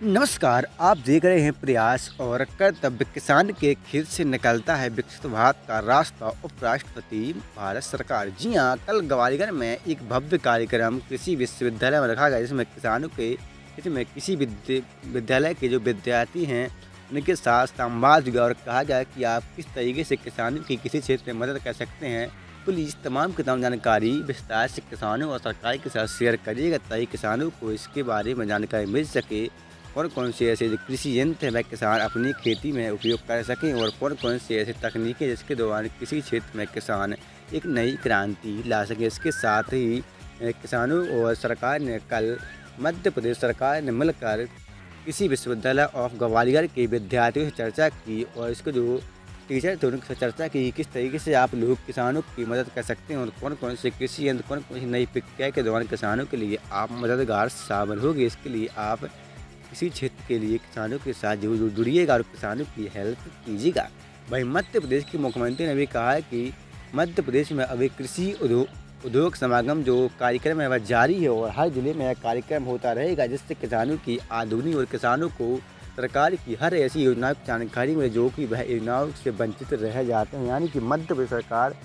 नमस्कार, आप देख रहे हैं प्रयास और कर्तव्य। किसान के खेत से निकलता है विकसित भारत का रास्ता। उपराष्ट्रपति भारत सरकार। जी हाँ, कल ग्वालियर में एक भव्य कार्यक्रम कृषि विश्वविद्यालय में रखा गया, जिसमें किसानों के इसमें किसी विद्यालय के जो विद्यार्थी हैं उनके साथ संवाद हुआ और कहा गया कि आप किस तरीके से किसानों की किसी क्षेत्र में मदद कर सकते हैं। पुलिस तमाम की तमाम जानकारी विस्तार से किसानों और सरकार के साथ शेयर करिएगा, ताकि किसानों को इसके बारे में जानकारी मिल सके। कौन-कौन से ऐसे जो कृषि यंत्र हैं वह किसान अपनी खेती में उपयोग कर सकें, और कौन-कौन से ऐसे तकनीकें जिसके दौरान किसी क्षेत्र में किसान एक नई क्रांति ला सके। इसके साथ ही किसानों और सरकार ने कल मध्य प्रदेश सरकार ने मिलकर कृषि विश्वविद्यालय ऑफ ग्वालियर के विद्यार्थियों से चर्चा की, और इसके जो टीचर थे उनके साथ चर्चा की किस तरीके से आप लोग किसानों की मदद कर सकते हैं, और कौन-कौन से कृषि यंत्र, कौन-कौन सी नई प्रक्रिया के दौरान किसानों के लिए आप मददगार साबित होंगे। इसके लिए आप इसी क्षेत्र के लिए किसानों के साथ जुड़िएगा और किसानों की हेल्प कीजिएगा। वहीं मध्य प्रदेश के मुख्यमंत्री ने भी कहा है कि मध्य प्रदेश में अभी कृषि उद्योग समागम जो कार्यक्रम है वह जारी है, और हर जिले में यह कार्यक्रम होता रहेगा, जिससे किसानों की आमदनी और किसानों को सरकार की हर ऐसी योजना की जानकारी मिले जो कि वह योजनाओं से वंचित रह जाते हैं। यानी कि मध्य प्रदेश सरकार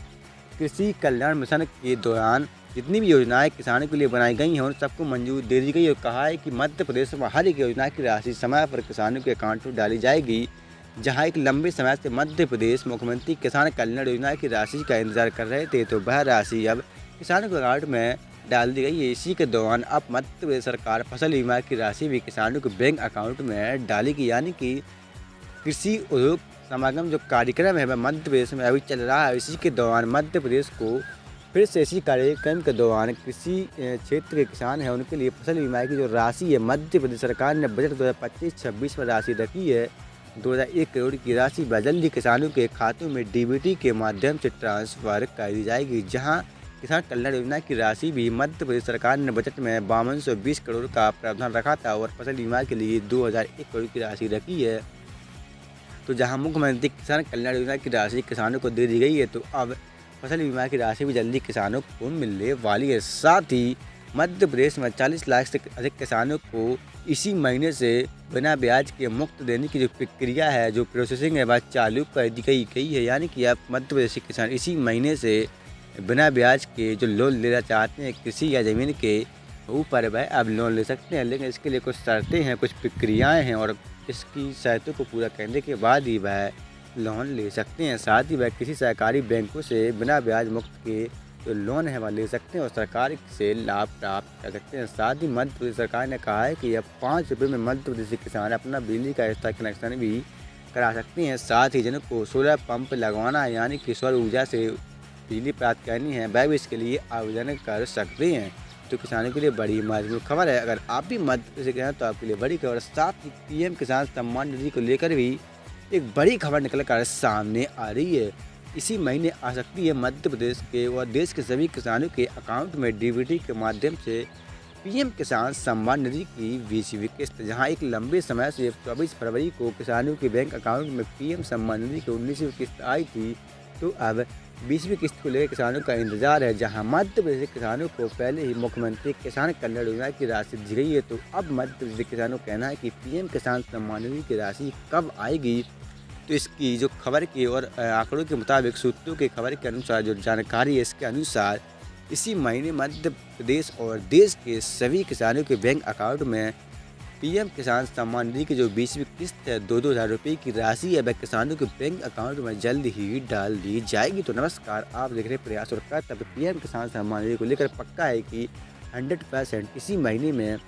कृषि कल्याण मिशन के दौरान जितनी भी योजनाएं किसानों के लिए बनाई गई हैं उन सबको मंजूरी दे दी गई, और कहा है कि मध्य प्रदेश में हर एक योजना की राशि समय पर किसानों के अकाउंट में डाली जाएगी। जहां एक लंबे समय से मध्य प्रदेश मुख्यमंत्री किसान कल्याण योजना की राशि का इंतजार कर रहे थे, तो वह राशि अब किसानों के अकाउंट में डाल दी गई है। इसी के दौरान अब मध्य प्रदेश सरकार फसल बीमा की राशि भी किसानों के बैंक अकाउंट में डालेगी। यानी कि कृषि उद्योग समागम जो कार्यक्रम है वह मध्य प्रदेश में अभी चल रहा है। इसी के दौरान मध्य प्रदेश को फिर से इसी कार्यक्रम के दौरान कृषि क्षेत्र के किसान हैं उनके लिए फसल बीमा की जो राशि है मध्य प्रदेश सरकार ने बजट 2025-26 में राशि रखी है 2001 करोड़ की राशि जल्दी किसानों के खातों में डीबीटी के माध्यम से ट्रांसफर कर दी जाएगी। जहां किसान कल्याण योजना की राशि भी मध्य प्रदेश सरकार ने बजट में 5220 करोड़ का प्रावधान रखा था, और फसल बीमा के लिए 2001 करोड़ की राशि रखी है। तो जहां मुख्यमंत्री किसान कल्याण योजना की राशि किसानों को दे दी गई है, तो अब फसल बीमा की राशि भी जल्दी किसानों को मिलने वाली है। साथ ही मध्य प्रदेश में 40 लाख से अधिक किसानों को इसी महीने से बिना ब्याज के मुफ्त देने की जो प्रक्रिया है, जो प्रोसेसिंग है वह चालू कर दी गई है। यानी कि अब मध्य प्रदेश के किसान इसी महीने से बिना ब्याज के जो लोन लेना चाहते हैं कृषि या ज़मीन के ऊपर, वह अब लोन ले सकते हैं। लेकिन इसके लिए कुछ शर्तें हैं, कुछ प्रक्रियाएँ हैं, और इसकी शर्तों को पूरा करने के बाद ही वह लोन ले सकते हैं। साथ ही वह किसी सहकारी बैंकों से बिना ब्याज मुक्त के जो लोन है वह ले सकते हैं और सरकार से लाभ प्राप्त कर सकते हैं। साथ ही मध्य प्रदेश सरकार ने कहा है कि अब 5 रुपये में मध्य प्रदेश के किसान अपना बिजली का एक्स्ट्रा कनेक्शन भी करा सकते हैं। साथ ही जिनको सोलर पंप लगवाना है, यानी कि सौर ऊर्जा से बिजली प्राप्त करनी है, वह भी इसके लिए आवेदन कर सकते हैं। तो किसानों के लिए बड़ी महत्वपूर्ण खबर है। अगर आप भी मध्य प्रदेश के हैं तो आपके लिए बड़ी खबर। साथ ही पीएम किसान सम्मान निधि को लेकर भी एक बड़ी खबर निकल कर सामने आ रही है। इसी महीने आ सकती है मध्य प्रदेश के और देश के सभी किसानों के अकाउंट में डीबीटी के माध्यम से पीएम किसान सम्मान निधि की 20वीं किस्त। जहां एक लंबे समय से 24 फरवरी को किसानों के बैंक अकाउंट में पीएम सम्मान निधि की 19वीं किस्त आई थी, तो अब 20वीं किस्त को लेकर किसानों का इंतजार है। जहां मध्य प्रदेश के किसानों को पहले ही मुख्यमंत्री किसान कल्याण योजना की राशि दी गई है, तो अब मध्य प्रदेश के किसानों का कहना है कि पीएम किसान सम्मान निधि की राशि कब आएगी। तो इसकी जो खबर की और आंकड़ों के मुताबिक, सूत्रों के खबर के अनुसार जो जानकारी है इसके अनुसार इसी महीने मध्य प्रदेश और देश के सभी किसानों के बैंक अकाउंट में पीएम किसान सम्मान निधि की जो 20वीं किस्त है 2-2 हज़ार रुपये की राशि है वह किसानों के बैंक अकाउंट में जल्द ही डाल दी जाएगी। तो नमस्कार, आप देख रहे हैं प्रयास और कर्तव्य। पीएम किसान सम्मान निधि को लेकर पक्का है कि 100% इसी महीने में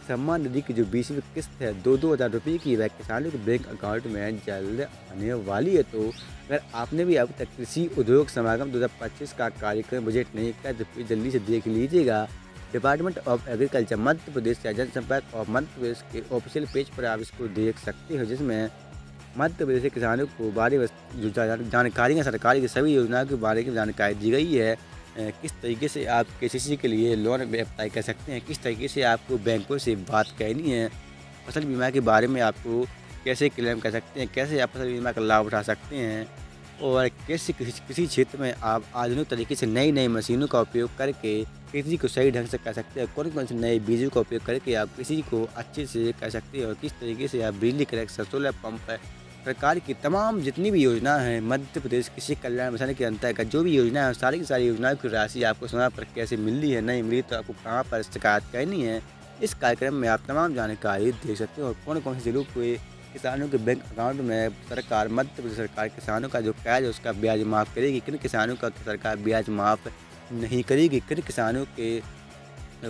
सम्मान निधि की जो 20वीं किस्त है 2-2 हज़ार रुपये की वह किसानों के बैंक अकाउंट में जल्द आने वाली है। तो अगर आपने भी अब तक कृषि उद्योग समागम 2025 का कार्यक्रम बजट नहीं किया तो जल्दी से देख लीजिएगा। Department of agriculture Madhya Pradesh या जनसंपर्क और मध्य प्रदेश के ऑफिशियल पेज पर आप इसको देख सकते हो, जिसमें मध्य प्रदेश के किसानों को बारे में जो जानकारी है सरकार की सभी योजनाओं के बारे में जानकारी दी गई है। किस तरीके से आप केसीसी के लिए लोन अप्लाई कर सकते हैं, किस तरीके से आपको बैंकों से बात करनी है, फसल बीमा के बारे में आपको कैसे क्लेम कर सकते हैं, कैसे आप फसल बीमा का लाभ उठा सकते हैं, और कैसे किसी क्षेत्र में आप आधुनिक तरीके से नई-नई मशीनों का उपयोग करके खेती को सही ढंग से कर सकते हैं। कौन-कौन से नए बीजों का उपयोग करके आप कृषि को अच्छे से कर सकते हैं और किस तरीके से आप बिजली कनेक्शन, सोलर पंप, सरकार की तमाम जितनी भी योजना है, मध्य प्रदेश कृषि कल्याण मिशन के अंतर्गत जो भी योजना है, सारी की सारी योजनाओं की राशि आपको समय पर कैसे मिल रही है, नहीं मिली तो आपको कहाँ पर शिकायत करनी है। इस कार्यक्रम में आप तमाम जानकारी दे सकते हो और कौन-कौन से ज़िलों के किसानों के बैंक अकाउंट में सरकार, मध्य प्रदेश सरकार किसानों का जो कर्ज है उसका ब्याज माफ़ करेगी, किन किसानों का सरकार ब्याज माफ़ नहीं करेगी, किन किसानों के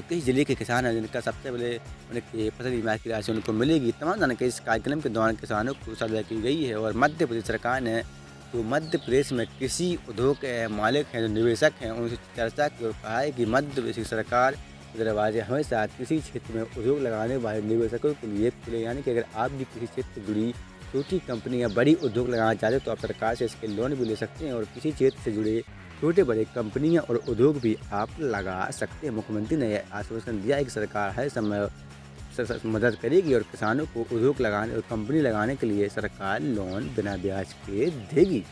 किस ज़िले के किसान हैं जिनका सबसे पहले उनकी फसल बीमा की राशि उनको मिलेगी। तमाम जानकारी इस कार्यक्रम के दौरान किसानों को साझा की गई है और मध्य प्रदेश सरकार ने जो मध्य प्रदेश में कृषि उद्योग के मालिक हैं, जो निवेशक हैं, उनसे चर्चा की और कहा है कि मध्य प्रदेश की सरकार के दरवाजे हमेशा कृषि क्षेत्र में उद्योग लगाने वाले निवेशकों के लिए खुले, यानी कि अगर आप भी कृषि क्षेत्र से जुड़ी छोटी कंपनी या बड़ी उद्योग लगाना चाहते हो तो आप सरकार से इसके लोन भी ले सकते हैं और किसी क्षेत्र से जुड़े छोटे बड़े कंपनियां और उद्योग भी आप लगा सकते हैं। मुख्यमंत्री ने यह आश्वासन दिया है कि सरकार हर समय मदद करेगी और किसानों को उद्योग लगाने और कंपनी लगाने के लिए सरकार लोन बिना ब्याज के देगी।